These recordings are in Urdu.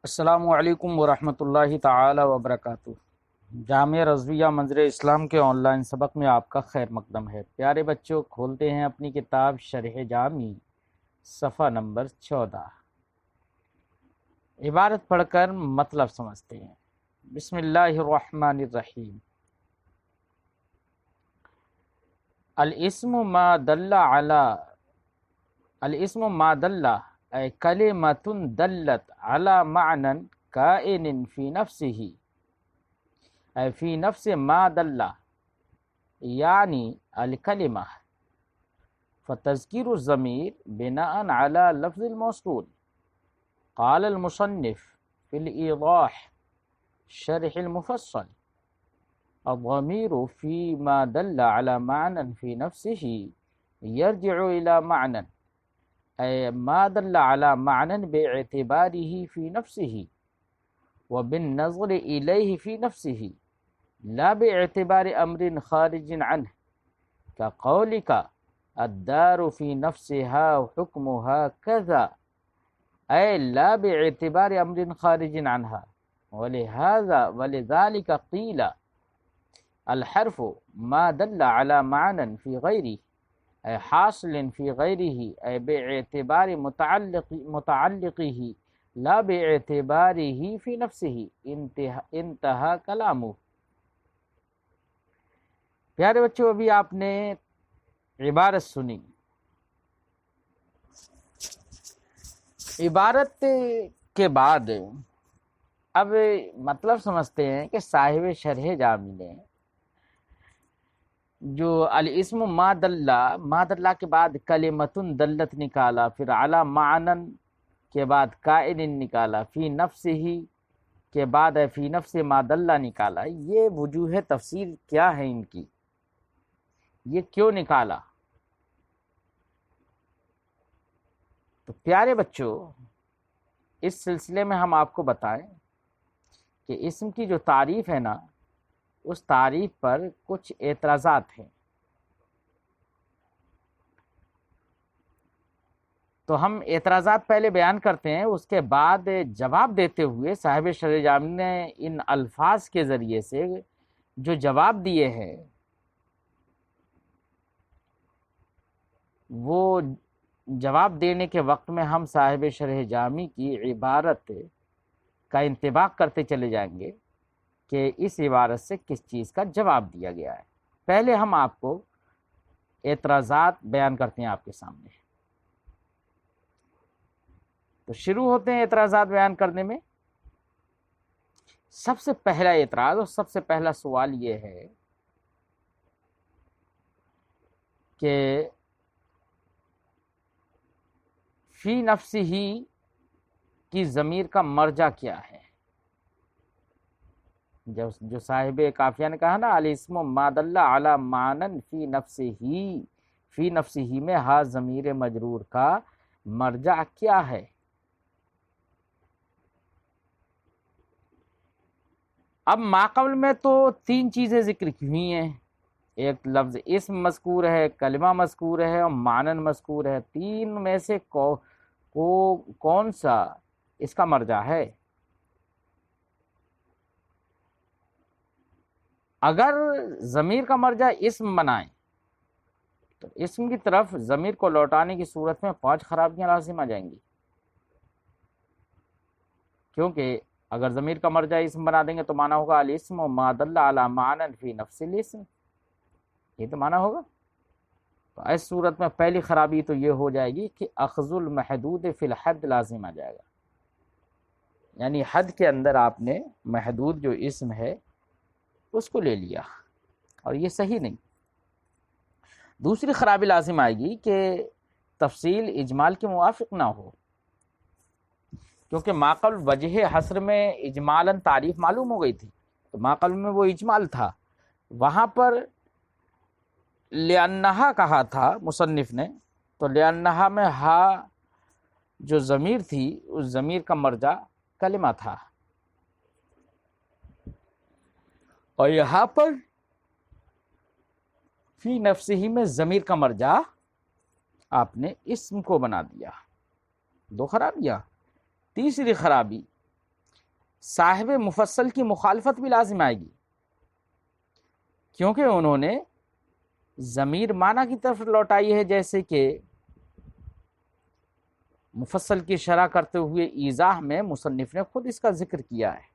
السلام علیکم ورحمۃ اللہ تعالی وبرکاتہ۔ جامعہ رضویہ منظر اسلام کے آن لائن سبق میں آپ کا خیر مقدم ہے۔ پیارے بچوں، کھولتے ہیں اپنی کتاب شرح جامی، صفحہ نمبر 14۔ عبارت پڑھ کر مطلب سمجھتے ہیں۔ بسم اللہ الرحمن الرحیم۔ الاسم ما دل اے کلمۃ دلت علی معنی کائن فی نفسہ اے فی نفس ما دل یعنی الکلمہ، فتذکیر الضمیر بناء علی لفظ الموصول۔ قال المصنف فی الایضاح شرح المفصل: الضمیر فی ما دل علی معنی فی نفسہ یرجع الی معنی اے ما دل علی معنی باعتبارہ فی نفسہ وبالنظر الیہ فی نفسہ لا باعتبار امر خارج عنہ، كقولك الدار في نفسها حكمها كذا، أي لا باعتبار أمر خارج عنها، ولذلك قيل الحرف ما دل على معنى في غيره أي حاصل في غيره أي باعتبار متعلقه لا باعتباره في نفسه، انتهى كلامه۔ پیارے بچوں، ابھی آپ نے عبارت سنی۔ عبارت کے بعد اب مطلب سمجھتے ہیں کہ صاحب شرح جامی نے جو الاسم ما دلہ کے بعد کلمۃ دلت نکالا، پھر علی معنن کے بعد کائن نکالا، فی نفسہ کے بعد فی نفس ما دلہ نکالا۔ یہ وجوہ تفسیر کیا ہے ان کی، یہ کیوں نکالا؟ تو پیارے بچوں، اس سلسلے میں ہم آپ کو بتائیں کہ اسم کی جو تعریف ہے نا، اس تعریف پر کچھ اعتراضات ہیں۔ تو ہم اعتراضات پہلے بیان کرتے ہیں، اس کے بعد جواب دیتے ہوئے صاحب شرح جامی نے ان الفاظ کے ذریعے سے جو جواب دیے ہیں وہ جواب دینے کے وقت میں ہم صاحب شرح جامی کی عبارت کا انطباق کرتے چلے جائیں گے کہ اس عبارت سے کس چیز کا جواب دیا گیا ہے۔ پہلے ہم آپ کو اعتراضات بیان کرتے ہیں آپ کے سامنے۔ تو شروع ہوتے ہیں اعتراضات بیان کرنے میں۔ سب سے پہلا اعتراض اور سب سے پہلا سوال یہ ہے کہ فی نفسہ کی ضمیر کا مرجع کیا ہے؟ جو صاحب کافیہ نے کہا نا الاسم ما دل علی معنی فی نفسہ میں ہا ضمیر مجرور کا مرجع کیا ہے؟ اب ماقبل میں تو تین چیزیں ذکر کی ہوئی ہیں، ایک لفظ اسم مذکور ہے، کلمہ مذکور ہے اور معنن مذکور ہے۔ تین میں سے کون سا اس کا مرجع ہے؟ اگر ضمیر کا مرجع اسم بنائیں تو اسم کی طرف ضمیر کو لوٹانے کی صورت میں 5 خرابیاں لازم آ جائیں گی، کیونکہ اگر ضمیر کا مرجع اسم بنا دیں گے تو معنی ہوگا الاسم ما دل علی معنی فی نفس الاسم، یہ تو معنی ہوگا۔ تو اس صورت میں پہلی خرابی تو یہ ہو جائے گی کہ اخذ المحدود فی الحد لازم آ جائے گا، یعنی حد کے اندر آپ نے محدود جو اسم ہے اس کو لے لیا، اور یہ صحیح نہیں۔ دوسری خرابی لازم آئے گی کہ تفصیل اجمال کے موافق نہ ہو، کیونکہ ماقبل وجہ حصر میں اجمالاً تعریف معلوم ہو گئی تھی، تو ماقبل میں وہ اجمال تھا، وہاں پر لأنہا کہا تھا مصنف نے، تو لأنہا میں ہا جو ضمیر تھی اس ضمیر کا مرجع کلمہ تھا، اور یہاں پر فی نفسہ میں ضمیر کا مرجع آپ نے اسم کو بنا دیا۔ 2 خرابیاں۔ تیسری خرابی صاحب مفصل کی مخالفت بھی لازم آئے گی، کیونکہ انہوں نے ضمیر معنی کی طرف لوٹائی ہے، جیسے کہ مفصل کی شرح کرتے ہوئے ایضاح میں مصنف نے خود اس کا ذکر کیا ہے۔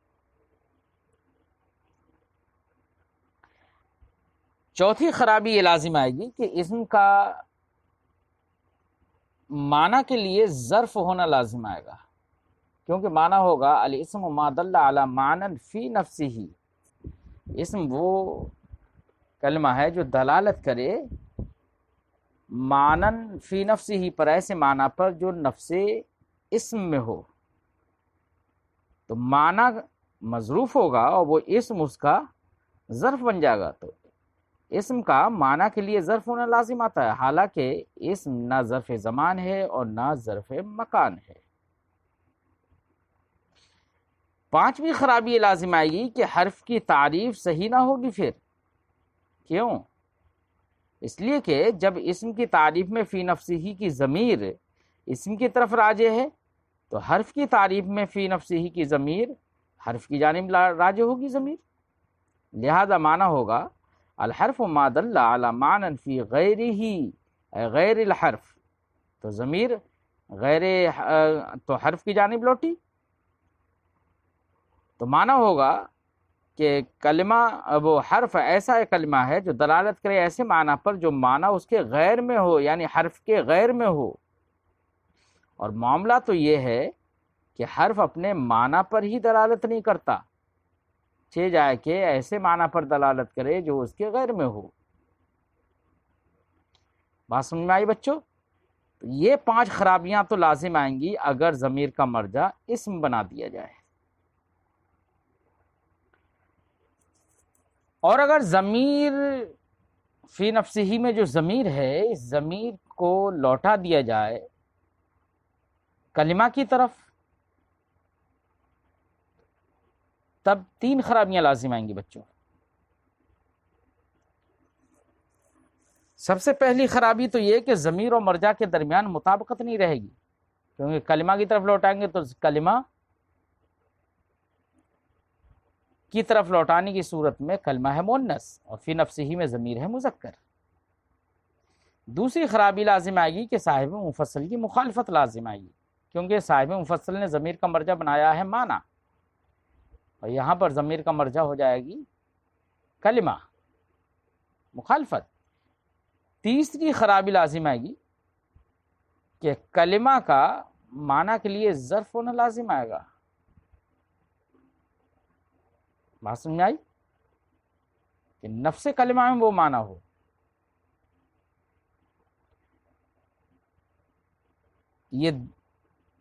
چوتھی خرابی یہ لازم آئے گی کہ اسم کا معنی کے لیے ظرف ہونا لازم آئے گا، کیونکہ معنی ہوگا الاسم ما دل علی معنی فی نفسہ، اسم وہ کلمہ ہے جو دلالت کرے معنی فی نفسہ پر، ایسے معنی پر جو نفس اسم میں ہو، تو معنی مظروف ہوگا اور وہ اسم اس کا ظرف بن جائے گا، تو اسم کا معنی کے لیے ظرف ہونا لازم آتا ہے، حالانکہ اسم نہ ظرف زمان ہے اور نہ ظرف مکان ہے۔ پانچویں خرابی یہ لازم آئے گی کہ حرف کی تعریف صحیح نہ ہوگی، پھر کیوں؟ اس لیے کہ جب اسم کی تعریف میں فی نفسہ کی ضمیر اسم کی طرف راجع ہے، تو حرف کی تعریف میں فی نفسہ کی ضمیر حرف کی جانب راجع ہوگی ضمیر، لہذا معنی ہوگا الحرف ما دل علی معنی فی غیرہ اے غیر الحرف، تو ضمیر غیر تو حرف کی جانب لوٹی، تو معنی ہوگا کہ کلمہ وہ حرف ایسا کلمہ ہے جو دلالت کرے ایسے معنی پر جو معنی اس کے غیر میں ہو، یعنی حرف کے غیر میں ہو، اور معاملہ تو یہ ہے کہ حرف اپنے معنی پر ہی دلالت نہیں کرتا، چہ جائے کہ ایسے معنی پر دلالت کرے جو اس کے غیر میں ہو۔ بات سمجھ میں آئی بچوں؟ تو یہ 5 خرابیاں تو لازم آئیں گی اگر ضمیر کا مرجع اسم بنا دیا جائے، اور اگر ضمیر فی نفسہ میں جو ضمیر ہے اس ضمیر کو لوٹا دیا جائے کلمہ کی طرف، تب 3 خرابیاں لازم آئیں گی بچوں۔ سب سے پہلی خرابی تو یہ کہ ضمیر اور مرجع کے درمیان مطابقت نہیں رہے گی، کیونکہ کلمہ کی طرف لوٹائیں گے تو کلمہ کی طرف لوٹانے کی صورت میں کلمہ ہے مؤنث اور فی نفسہ میں ضمیر ہے مذکر۔ دوسری خرابی لازم آئے گی کہ صاحب مفصل کی مخالفت لازم آئے گی، کیونکہ صاحب مفصل نے ضمیر کا مرجع بنایا ہے معنی، اور یہاں پر ضمیر کا مرجع ہو جائے گی کلمہ، مخالفت۔ تیسری خرابی لازم آئے گی کہ کلمہ کا معنی کے لیے ظرف ہونا لازم آئے گا۔ بات سمجھ میں آئی؟ کہ نفس کلمہ میں وہ معنی ہو۔ یہ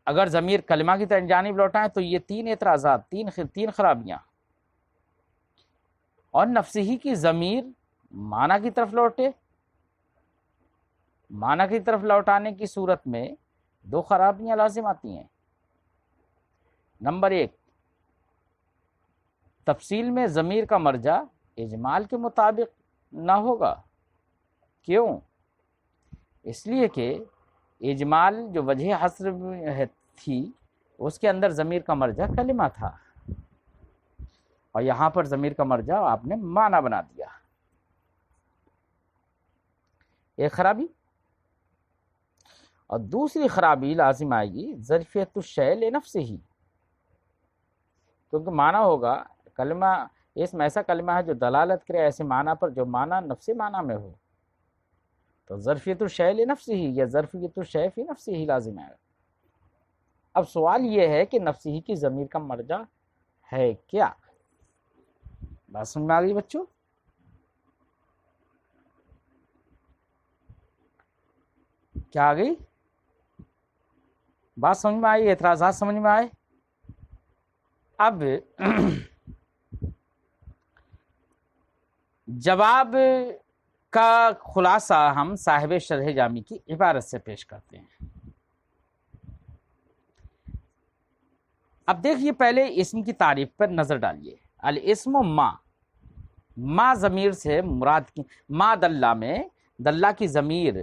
اگر ضمیر کلمہ کی طرف جانب لوٹائیں تو یہ 3 اعتراضات، 3 خرابیاں، اور نفسہی کی ضمیر معنی کی طرف لوٹے، معنی کی طرف لوٹانے کی صورت میں 2 خرابیاں لازم آتی ہیں۔ نمبر 1، تفصیل میں ضمیر کا مرجع اجمال کے مطابق نہ ہوگا، کیوں؟ اس لیے کہ اجمال جو وجہ حصر تھی اس کے اندر ضمیر کا مرجع کلمہ تھا، اور یہاں پر ضمیر کا مرجع آپ نے معنی بنا دیا۔ ایک خرابی، اور دوسری خرابی لازم آئے گی ظرفیت الشیء لنفسہ، کیونکہ معنی ہوگا کلمہ اسم ایسا کلمہ ہے جو دلالت کرے ایسے معنی پر جو معنی نفس معنی میں ہو، تو ظرفیت الشیء لنفسہ یا ظرفیت الشیء فی نفسہ ہی لازم آئے گا۔ اب سوال یہ ہے کہ نفسہ کی ضمیر کا مرجع ہے کیا؟ بات سمجھ میں آ گئی بچوں؟ کیا آ گئی؟ بات سمجھ میں آئی؟ اعتراضات سمجھ میں آئے؟ اب جواب کا خلاصہ ہم صاحب شرح جامی کی عبارت سے پیش کرتے ہیں۔ اب دیکھیے پہلے اسم کی تعریف پر نظر ڈالیے۔ الاسم ما ضمیر سے مراد کی ما دلہ میں دلہ کی ضمیر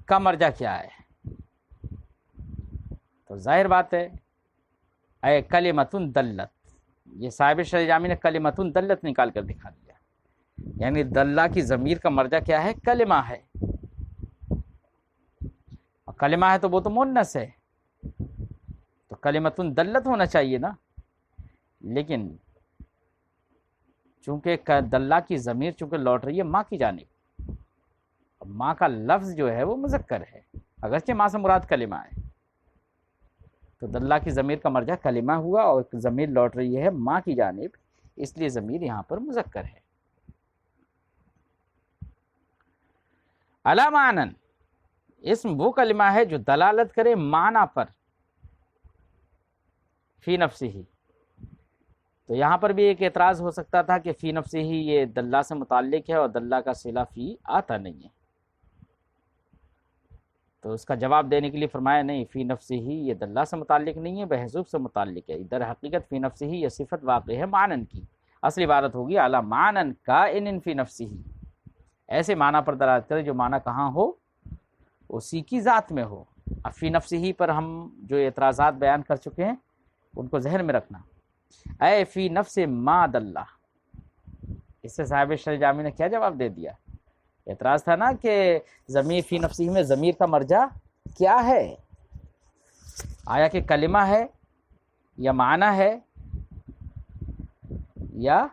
کا مرجع کیا ہے؟ تو ظاہر بات ہے اے کلمتن دلت، یہ صاحب شرح جامی نے کلمتن دلت نکال کر دکھا دیا، یعنی دلہ کی ضمیر کا مرجع کیا ہے؟ کلمہ ہے، اور کلمہ ہے تو وہ تو مؤنث ہے، تو کلمتن دلت ہونا چاہیے نا، لیکن چونکہ دلہ کی ضمیر چونکہ لوٹ رہی ہے ماں کی جانب، ماں کا لفظ جو ہے وہ مذکر ہے، اگرچہ ماں سے مراد کلمہ ہے، تو دلہ کی ضمیر کا مرجع کلمہ ہوا اور ضمیر لوٹ رہی ہے ماں کی جانب، اس لیے ضمیر یہاں پر مذکر ہے۔ علی معنن، اسم وہ کلمہ ہے جو دلالت کرے معنی پر، فی نفسہ ہی، تو یہاں پر بھی ایک اعتراض ہو سکتا تھا کہ فی نفسہ ہی یہ دلہ سے متعلق ہے اور دلہ کا صلہ فی آتا نہیں ہے، تو اس کا جواب دینے کے لیے فرمایا نہیں، فی نفسہ ہی یہ دلہ سے متعلق نہیں ہے، بحذوف سے متعلق ہے، در حقیقت فی نفسہ ہی یہ صفت واقع ہے معنن کی، اصل عبارت ہوگی علی معنن کائن فی نفسہ ہی، ایسے معنی پر دلالت کرے جو معنی کہاں ہو؟ اسی کی ذات میں ہو۔ اب فی نفسہ ہی پر ہم جو اعتراضات بیان کر چکے ہیں ان کو ذہن میں رکھنا۔ اے فی نفس ما دلہ، اس سے صاحب شرح جامی نے کیا جواب دے دیا؟ اعتراض تھا نا کہ ضمیر فی نفسہ میں ضمیر کا مرجع کیا ہے؟ آیا کہ کلمہ ہے یا معنی ہے یا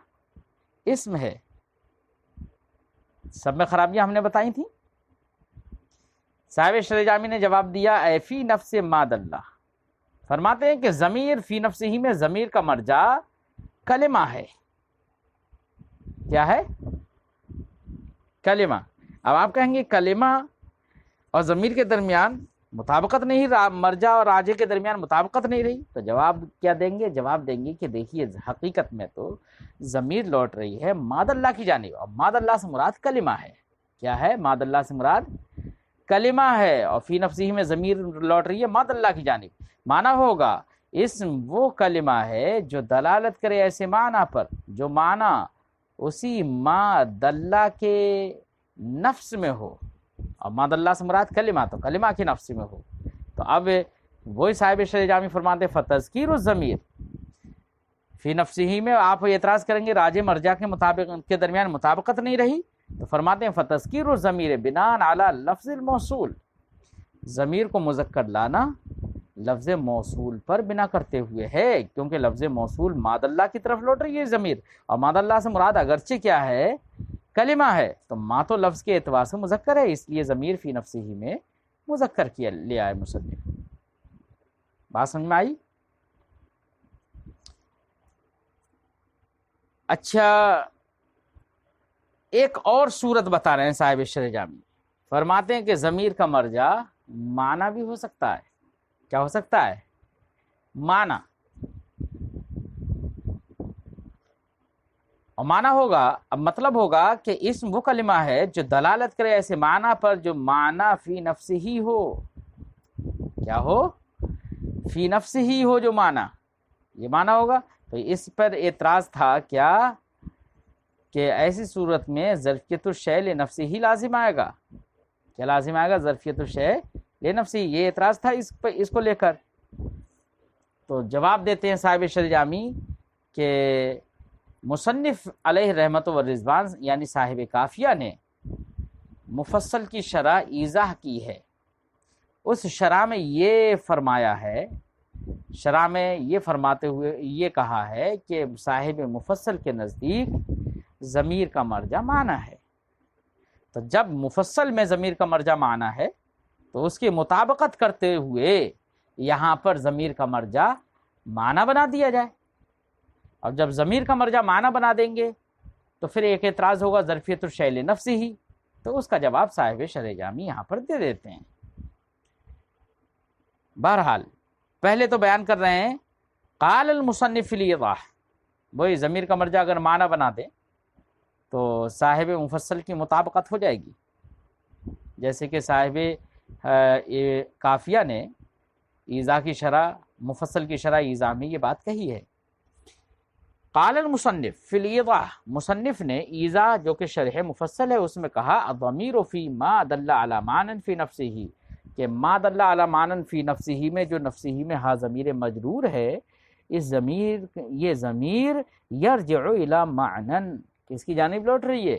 اسم ہے؟ سب میں خرابیاں ہم نے بتائی تھیں۔ صاحب شرح جامی نے جواب دیا اے فی نفس ما دلہ، فرماتے ہیں کہ ضمیر فی نفسہ ہی میں ضمیر کا مرجع کلمہ ہے۔ کیا ہے؟ کلمہ۔ اب آپ کہیں گے کلمہ اور ضمیر کے درمیان مطابقت نہیں، مرجع اور راجع کے درمیان مطابقت نہیں رہی، تو جواب کیا دیں گے؟ جواب دیں گے کہ دیکھیے حقیقت میں تو ضمیر لوٹ رہی ہے ماد اللہ کی جانب، اور ماد اللہ سے مراد کلمہ ہے۔ کیا ہے؟ ماد اللہ سے مراد کلمہ ہے، اور فی نفسہ ہی میں ضمیر لوٹ رہی ہے ماد اللہ کی جانب، معنی ہوگا اسم وہ کلمہ ہے جو دلالت کرے ایسے معنی پر جو معنی اسی ما دلہ کے نفس میں ہو، اور ما دلہ سے مراد کلمہ، تو کلمہ کے نفس میں ہو۔ تو اب وہی صاحب شرح جامی فرماتے فتذکیر الضمیر فی نفسہ ہی میں آپ اعتراض کریں گے راجع مرجع کے مطابق کے درمیان مطابقت نہیں رہی، تو فرماتے ہیں فتذکیر الضمیر بناء علی لفظ الموصول، ضمیر کو مذکر لانا لفظ موصول پر بنا کرتے ہوئے ہے، کیونکہ لفظ موصول ماد اللہ کی طرف لوٹ رہی ہے ضمیر، اور ماد اللہ سے مراد اگرچہ کیا ہے؟ کلمہ ہے، تو ما تو لفظ کے اعتبار سے مذکر ہے، اس لیے ضمیر فی نفسہ ہی میں مذکر کیا لے آئے مصنف۔ بات سمجھ میں آئی؟ اچھا، ایک اور صورت بتا رہے ہیں صاحب شرح جامی، فرماتے ہیں کہ ضمیر کا مرجع معنی بھی ہو سکتا ہے۔ کیا ہو سکتا ہے؟ معنی، اور معنی ہوگا، اب مطلب ہوگا کہ اسم وہ کلمہ ہے جو دلالت کرے ایسے معنی پر جو معنی فی نفس ہی ہو۔ کیا ہو؟ فی نفس ہی ہو جو معنی، یہ معنی ہوگا۔ تو اس پر اعتراض تھا کیا کہ ایسی صورت میں ظرفیت الشیء لنفسہ ہی لازم آئے گا۔ کیا لازم آئے گا؟ ظرفیت الشیء لنفسہ، یہ اعتراض تھا اس کو لے کر۔ تو جواب دیتے ہیں صاحب شرح جامی کہ مصنف علیہ رحمت و رضوان یعنی صاحب کافیہ نے مفصل کی شرح ایضاح کی ہے، اس شرح میں یہ فرمایا ہے، شرح میں یہ فرماتے ہوئے یہ کہا ہے کہ صاحب مفصل کے نزدیک ضمیر کا مرجع معنی ہے۔ تو جب مفصل میں ضمیر کا مرجع معنی ہے تو اس کی مطابقت کرتے ہوئے یہاں پر ضمیر کا مرجع معنی بنا دیا جائے، اور جب ضمیر کا مرجع معنی بنا دیں گے تو پھر ایک اعتراض ہوگا ظرفیت الشیء لنفسہ ہی، تو اس کا جواب صاحب شرح جامی یہاں پر دے دیتے ہیں۔ بہرحال پہلے تو بیان کر رہے ہیں قال المصنف الایضاح، وہی ضمیر کا مرجع اگر معنی بنا دیں تو صاحب مفصل کی مطابقت ہو جائے گی، جیسے کہ صاحب کافیہ نے ایضاح کی شرح مفصل کی شرح ایضاح میں یہ بات کہی ہے۔ قال المصنف فی الایضاح، مصنف نے ایضاح جو کہ شرح مفصل ہے اس میں کہا الضمیر فی ما دل علی معنی فی نفسہ، کہ ما دل علی معنی فی نفسہ میں جو نفسہ میں ہا ضمیر مجرور ہے، یہ ضمیر یرجع الی معنن، کس کی جانب لوٹ رہی ہے؟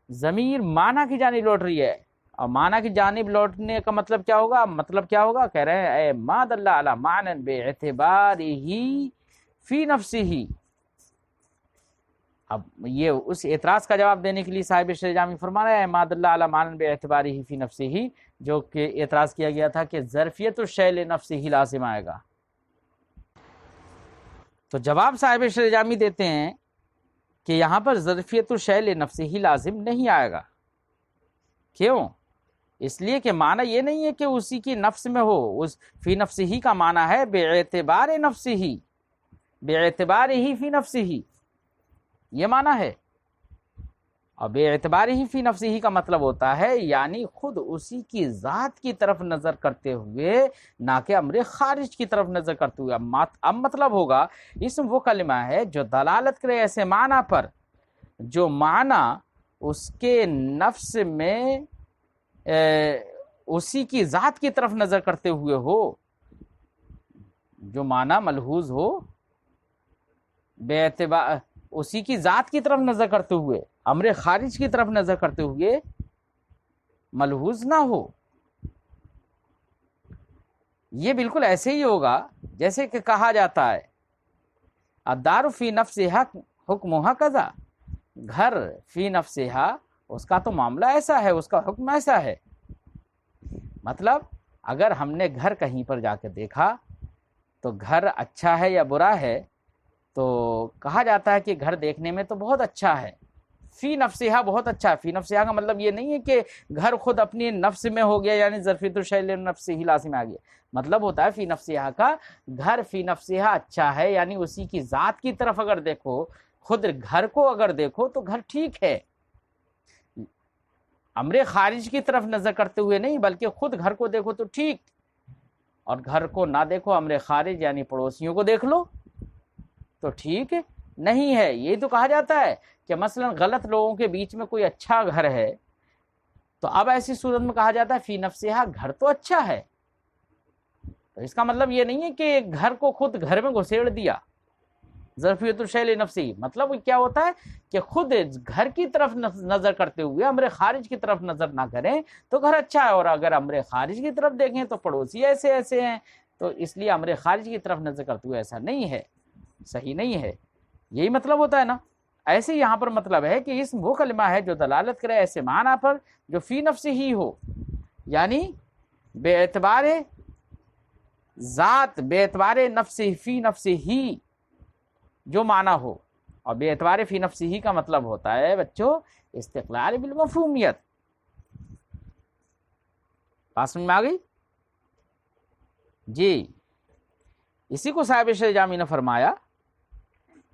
ضمیر معنی کی جانب لوٹ رہی ہے، اور معنی کی جانب لوٹنے کا مطلب کیا ہوگا؟ مطلب کیا ہوگا؟ کہہ رہے ہیں اے ما دل علی معنی باعتبارہ فی نفسہ۔ اب یہ اس اعتراض کا جواب دینے کے لیے صاحب شرح جامی فرما رہا ہے ما دل علی معنی باعتبارہ فی نفسہ، جو کہ اعتراض کیا گیا تھا کہ ظرفیت الشیء لنفسہ لازم آئے گا۔ تو جواب صاحب شرح جامی دیتے ہیں کہ یہاں پر ظرفیت الشیء لنفسہ لازم نہیں آئے گا۔ کیوں؟ اس لیے کہ معنی یہ نہیں ہے کہ اسی کی نفس میں ہو، اس فی نفسہ کا معنی ہے باعتبار نفسہ، باعتبارہ فی نفسہ، یہ معنی ہے۔ اور باعتبارہ فی نفسہ کا مطلب ہوتا ہے یعنی خود اسی کی ذات کی طرف نظر کرتے ہوئے، نہ کہ امر خارج کی طرف نظر کرتے ہوئے۔ اب مطلب ہوگا اسم وہ کلمہ ہے جو دلالت کرے ایسے معنی پر جو معنی اس کے نفس میں اسی کی ذات کی طرف نظر کرتے ہوئے ہو، جو معنی ملحوظ ہو باعتبار اسی کی ذات کی طرف نظر کرتے ہوئے، امر خارج کی طرف نظر کرتے ہوئے ملحوظ نہ ہو۔ یہ بالکل ایسے ہی ہوگا جیسے کہ کہا جاتا ہے الدار فی نفسہا حکمہا کذا، گھر فی نفسہا، اس کا تو معاملہ ایسا ہے، اس کا حکم ایسا ہے۔ مطلب اگر ہم نے گھر کہیں پر جا کے دیکھا تو گھر اچھا ہے یا برا ہے، تو کہا جاتا ہے کہ گھر دیکھنے میں تو بہت اچھا ہے، فی نفسہا بہت اچھا ہے۔ فی نفسہا کا مطلب یہ نہیں ہے کہ گھر خود اپنی نفس میں ہو گیا، یعنی ظرفیت الشیء لنفسہ لازم آ گیا۔ مطلب ہوتا ہے فی نفسہا کا گھر فی نفسہا اچھا ہے، یعنی اسی کی ذات کی طرف اگر دیکھو، خود گھر کو اگر دیکھو تو گھر ٹھیک ہے، امر خارج کی طرف نظر کرتے ہوئے نہیں، بلکہ خود گھر کو دیکھو تو ٹھیک، اور گھر کو نہ دیکھو، امر خارج یعنی پڑوسیوں کو دیکھ لو تو ٹھیک نہیں ہے۔ یہ تو کہا جاتا ہے کہ مثلا غلط لوگوں کے بیچ میں کوئی اچھا گھر ہے، تو اب ایسی صورت میں کہا جاتا ہے فی نفسہا گھر تو اچھا ہے۔ تو اس کا مطلب یہ نہیں ہے کہ گھر کو خود گھر میں گھسیڑ دیا، ظرفیت الشیء لنفسہ، مطلب کیا ہوتا ہے کہ خود گھر کی طرف نظر کرتے ہوئے امر خارج کی طرف نظر نہ کریں تو گھر اچھا ہے، اور اگر امر خارج کی طرف دیکھیں تو پڑوسی ایسے ایسے ہیں، تو اس لیے امر خارج کی طرف نظر کرتے ہوئے ایسا نہیں ہے، صحیح نہیں ہے۔ یہی مطلب ہوتا ہے نا۔ ایسے یہاں پر مطلب ہے کہ اسم وہ کلمہ ہے جو دلالت کرے ایسے معنی پر جو فی نفسہ ہی ہو، یعنی بے اعتبار ذات، بے اعتبار نفس، فی نفسہ ہی جو معنی ہو۔ اور بے اعتبار فی نفسہ ہی کا مطلب ہوتا ہے بچوں استقلال بالمفہومیت۔ بات سمجھ میں آ گئی جی؟ اسی کو صاحب شرح جامی نے فرمایا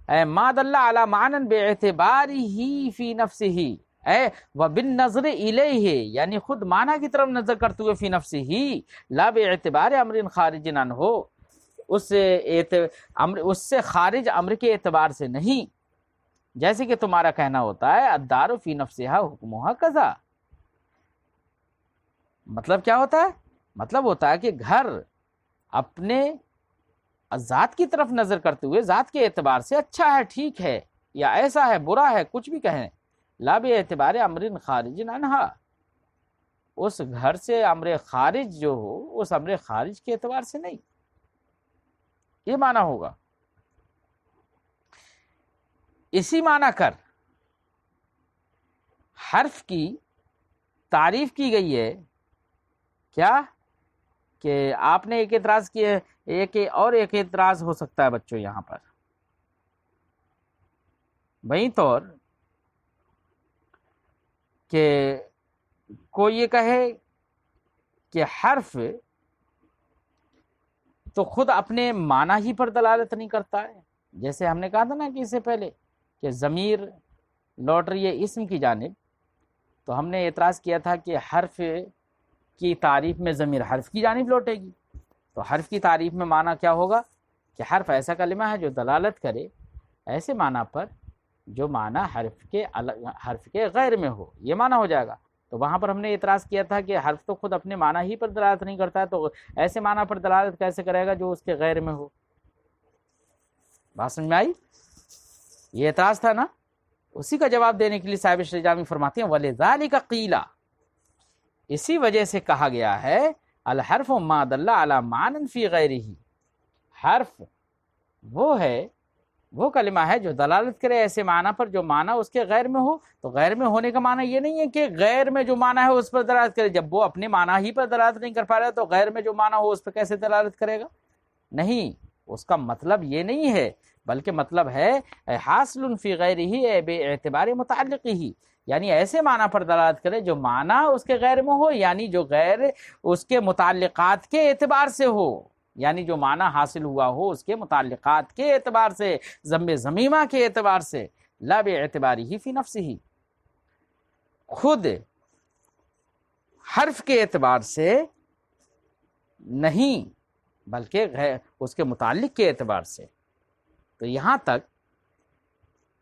اے ما دل علی معنی باعتبارہ فی نفسہ، اے وبالنظر الیہ، یعنی خود معنی کی طرف نظر کرتے ہوئے فی نفسہ، لا باعتبار امر خارج عنہ، اس سے خارج امر کے اعتبار سے نہیں۔ جیسے کہ تمہارا کہنا ہوتا ہے الدار فی نفسہا حکمہا کذا، مطلب کیا ہوتا ہے؟ مطلب ہوتا ہے کہ گھر اپنے ذات کی طرف نظر کرتے ہوئے ذات کے اعتبار سے اچھا ہے، ٹھیک ہے، یا ایسا ہے، برا ہے، کچھ بھی کہیں، لا باعتبار امر خارج عنہ، اس گھر سے امر خارج جو ہو اس امر خارج کے اعتبار سے نہیں، یہ معنی ہوگا۔ اسی معنی کر حرف کی تعریف کی گئی ہے، کیا کہ آپ نے ایک اعتراض کیا، ایک اعتراض ہو سکتا ہے بچوں یہاں پر، وہیں طور کہ کوئی یہ کہے کہ حرف تو خود اپنے معنی ہی پر دلالت نہیں کرتا ہے، جیسے ہم نے کہا تھا نا کہ اس سے پہلے کہ ضمیر لوٹ رہی ہے اسم کی جانب، تو ہم نے اعتراض کیا تھا کہ حرف کی تعریف میں ضمیر حرف کی جانب لوٹے گی، تو حرف کی تعریف میں معنی کیا ہوگا کہ حرف ایسا کلمہ ہے جو دلالت کرے ایسے معنی پر جو معنی حرف کے غیر میں ہو، یہ معنی ہو جائے گا۔ تو وہاں پر ہم نے اعتراض کیا تھا کہ حرف تو خود اپنے معنی ہی پر دلالت نہیں کرتا ہے، تو ایسے معنی پر دلالت کیسے کرے گا جو اس کے غیر میں ہو؟ بات سمجھ میں آئی؟ یہ اعتراض تھا نا، اسی کا جواب دینے کے لیے صاحب شرح جامی فرماتے ہیں وَلِذَلِكَ قِيلَ، اسی وجہ سے کہا گیا ہے الحرف ما دل علی معنی فی غیرہ، حرف وہ ہے، وہ کلمہ ہے جو دلالت کرے ایسے معنی پر جو معنی اس کے غیر میں ہو۔ تو غیر میں ہونے کا معنی یہ نہیں ہے کہ غیر میں جو معنی ہے اس پر دلالت کرے، جب وہ اپنے معنی ہی پر دلالت نہیں کر پا رہا تو غیر میں جو معنی ہو اس پر کیسے دلالت کرے گا؟ نہیں، اس کا مطلب یہ نہیں ہے، بلکہ مطلب ہے حاصل فی غیرہ بے اعتبار متعلقہ، یعنی ایسے معنی پر دلالت کرے جو معنی اس کے غیر میں ہو، یعنی جو غیر اس کے متعلقات کے اعتبار سے ہو، یعنی جو معنی حاصل ہوا ہو اس کے متعلقات کے اعتبار سے، ضم ضمیمہ کے اعتبار سے، لا باعتبارہ فی نفسہ، خود حرف کے اعتبار سے نہیں بلکہ اس کے متعلق کے اعتبار سے۔ تو یہاں تک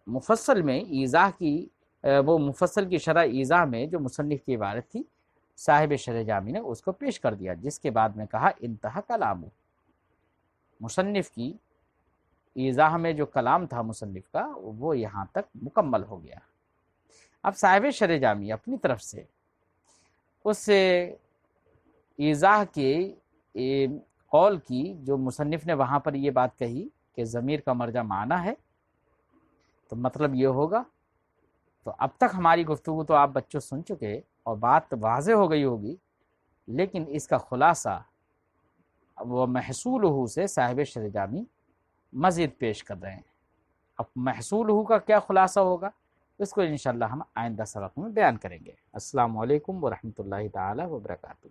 مفصل میں ایضاح کی، وہ مفصل کی شرح ایضاح میں جو مصنف کی عبارت تھی صاحب شرح جامی نے اس کو پیش کر دیا، جس کے بعد میں کہا انتہا کلامو، مصنف کی ایضاح میں جو کلام تھا مصنف کا وہ یہاں تک مکمل ہو گیا۔ اب صاحب شرح جامی اپنی طرف سے اس ایضاح کے قول کی، جو مصنف نے وہاں پر یہ بات کہی کہ ضمیر کا مرجع معنی ہے، تو مطلب یہ ہوگا، تو اب تک ہماری گفتگو تو آپ بچوں سن چکے اور بات واضح ہو گئی ہوگی، لیکن اس کا خلاصہ وہ محصولہ سے صاحب شرح جامی مزید پیش کر رہے ہیں۔ اب محصولہ کا کیا خلاصہ ہوگا اس کو انشاءاللہ ہم آئندہ سبق میں بیان کریں گے۔ السلام علیکم ورحمۃ اللہ تعالی وبرکاتہ۔